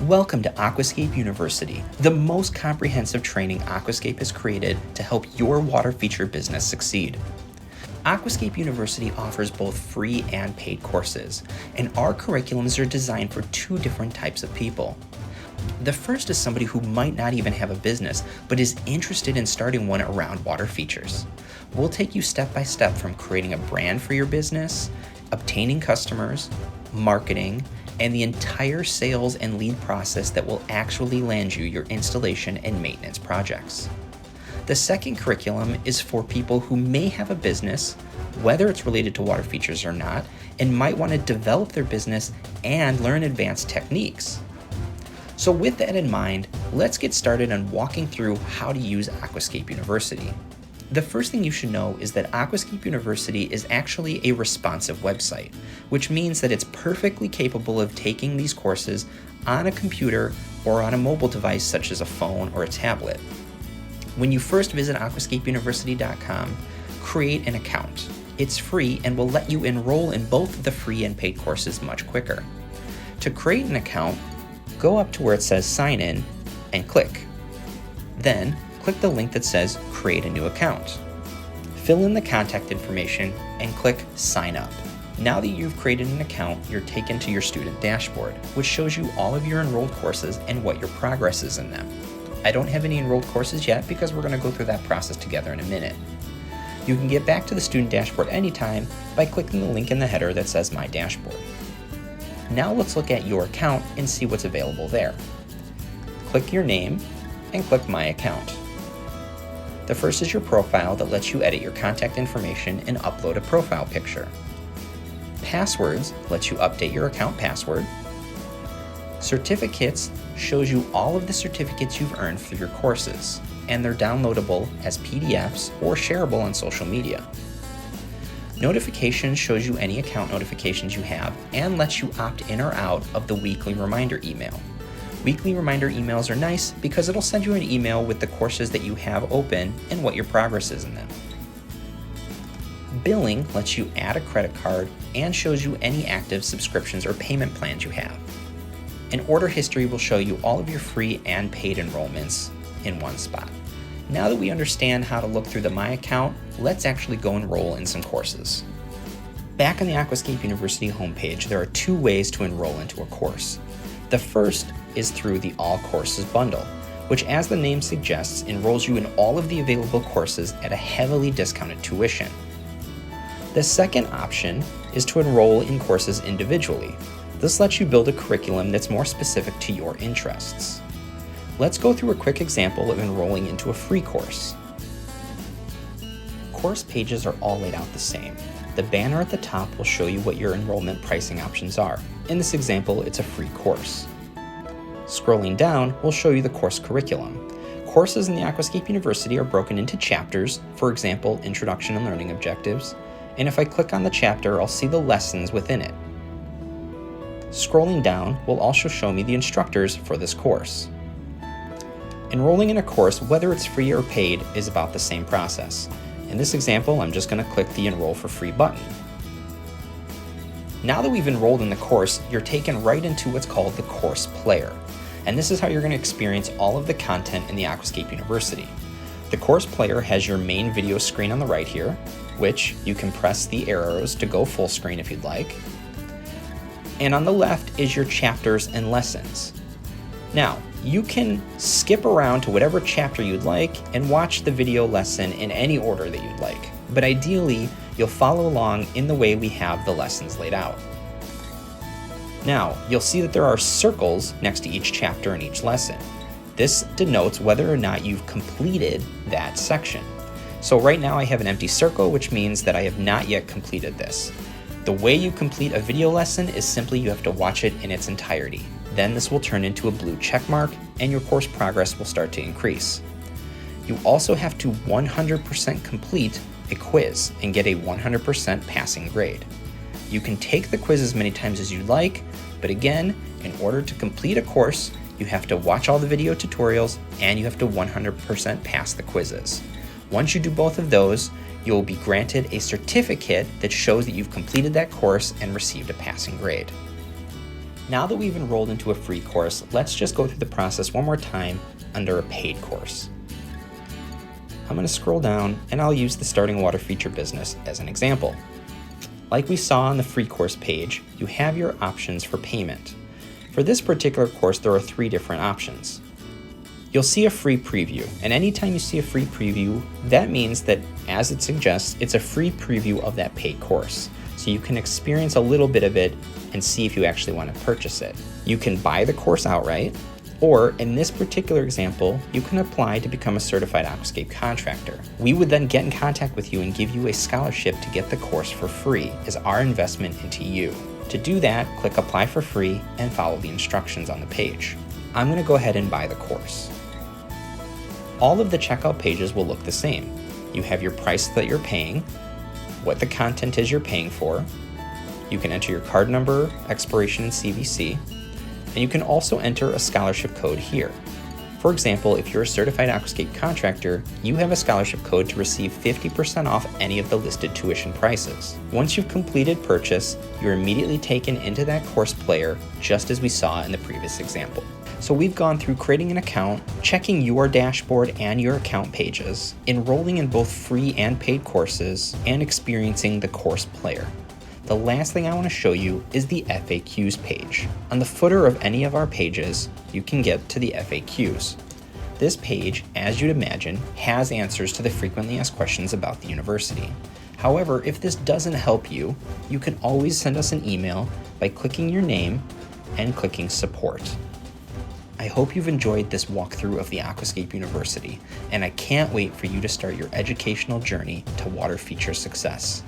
Welcome to Aquascape University, the most comprehensive training Aquascape has created to help your water feature business succeed. Aquascape University offers both free and paid courses, and our curriculums are designed for two different types of people. The first is somebody who might not even have a business, but is interested in starting one around water features. We'll take you step by step from creating a brand for your business, obtaining customers, marketing, and the entire sales and lead process that will actually land you your installation and maintenance projects. The second curriculum is for people who may have a business, whether it's related to water features or not, and might want to develop their business and learn advanced techniques. So with that in mind, let's get started on walking through how to use Aquascape University. The first thing you should know is that Aquascape University is actually a responsive website, which means that it's perfectly capable of taking these courses on a computer or on a mobile device such as a phone or a tablet. When you first visit aquascapeuniversity.com, create an account. It's free and will let you enroll in both the free and paid courses much quicker. To create an account, go up to where it says sign in and click. Then, click the link that says create a new account. Fill in the contact information and click sign up. Now that you've created an account, you're taken to your student dashboard, which shows you all of your enrolled courses and what your progress is in them. I don't have any enrolled courses yet because we're going to go through that process together in a minute. You can get back to the student dashboard anytime by clicking the link in the header that says my dashboard. Now let's look at your account and see what's available there. Click your name and click my account. The first is your profile that lets you edit your contact information and upload a profile picture. Passwords lets you update your account password. Certificates shows you all of the certificates you've earned through your courses, and they're downloadable as PDFs or shareable on social media. Notifications shows you any account notifications you have and lets you opt in or out of the weekly reminder email. Weekly reminder emails are nice because it'll send you an email with the courses that you have open and what your progress is in them. Billing lets you add a credit card and shows you any active subscriptions or payment plans you have. And order history will show you all of your free and paid enrollments in one spot. Now that we understand how to look through the My Account, let's actually go enroll in some courses. Back on the Aquascape University homepage, there are two ways to enroll into a course. The first is through the All Courses bundle, which, as the name suggests, enrolls you in all of the available courses at a heavily discounted tuition. The second option is to enroll in courses individually. This lets you build a curriculum that's more specific to your interests. Let's go through a quick example of enrolling into a free course. Course pages are all laid out the same. The banner at the top will show you what your enrollment pricing options are. In this example, it's a free course. Scrolling down will show you the course curriculum. Courses in the Aquascape University are broken into chapters, for example, Introduction and Learning Objectives, and if I click on the chapter, I'll see the lessons within it. Scrolling down will also show me the instructors for this course. Enrolling in a course, whether it's free or paid, is about the same process. In this example, I'm just going to click the Enroll for Free button. Now that we've enrolled in the course, you're taken right into what's called the Course Player. And this is how you're going to experience all of the content in the Aquascape University. The Course Player has your main video screen on the right here, which you can press the arrows to go full screen if you'd like. And on the left is your chapters and lessons. Now, you can skip around to whatever chapter you'd like and watch the video lesson in any order that you'd like, but ideally, you'll follow along in the way we have the lessons laid out. Now, you'll see that there are circles next to each chapter and each lesson. This denotes whether or not you've completed that section. So right now I have an empty circle, which means that I have not yet completed this. The way you complete a video lesson is simply you have to watch it in its entirety. Then this will turn into a blue check mark and your course progress will start to increase. You also have to 100% complete a quiz and get a 100% passing grade. You can take the quiz as many times as you'd like, but again, in order to complete a course, you have to watch all the video tutorials and you have to 100% pass the quizzes. Once you do both of those, you'll be granted a certificate that shows that you've completed that course and received a passing grade. Now that we've enrolled into a free course, let's just go through the process one more time under a paid course. I'm going to scroll down and I'll use the Starting a Water Feature Business as an example. Like we saw on the free course page, you have your options for payment. For this particular course, there are 3 different options. You'll see a free preview, and anytime you see a free preview, that means that, as it suggests, it's a free preview of that paid course. So you can experience a little bit of it and see if you actually want to purchase it. You can buy the course outright, or in this particular example, you can apply to become a certified aquascape contractor. We would then get in contact with you and give you a scholarship to get the course for free as our investment into you. To do that, click Apply for Free and follow the instructions on the page. I'm going to go ahead and buy the course. All of the checkout pages will look the same. You have your price that you're paying, what the content is you're paying for. You can enter your card number, expiration, and CVC, and you can also enter a scholarship code here. For example, if you're a certified aquascape contractor, you have a scholarship code to receive 50% off any of the listed tuition prices. Once you've completed purchase, you're immediately taken into that course player, just as we saw in the previous example. So we've gone through creating an account, checking your dashboard and your account pages, enrolling in both free and paid courses, and experiencing the course player. The last thing I want to show you is the FAQs page. On the footer of any of our pages, you can get to the FAQs. This page, as you'd imagine, has answers to the frequently asked questions about the university. However, if this doesn't help you, you can always send us an email by clicking your name and clicking support. I hope you've enjoyed this walkthrough of the Aquascape University, and I can't wait for you to start your educational journey to water feature success.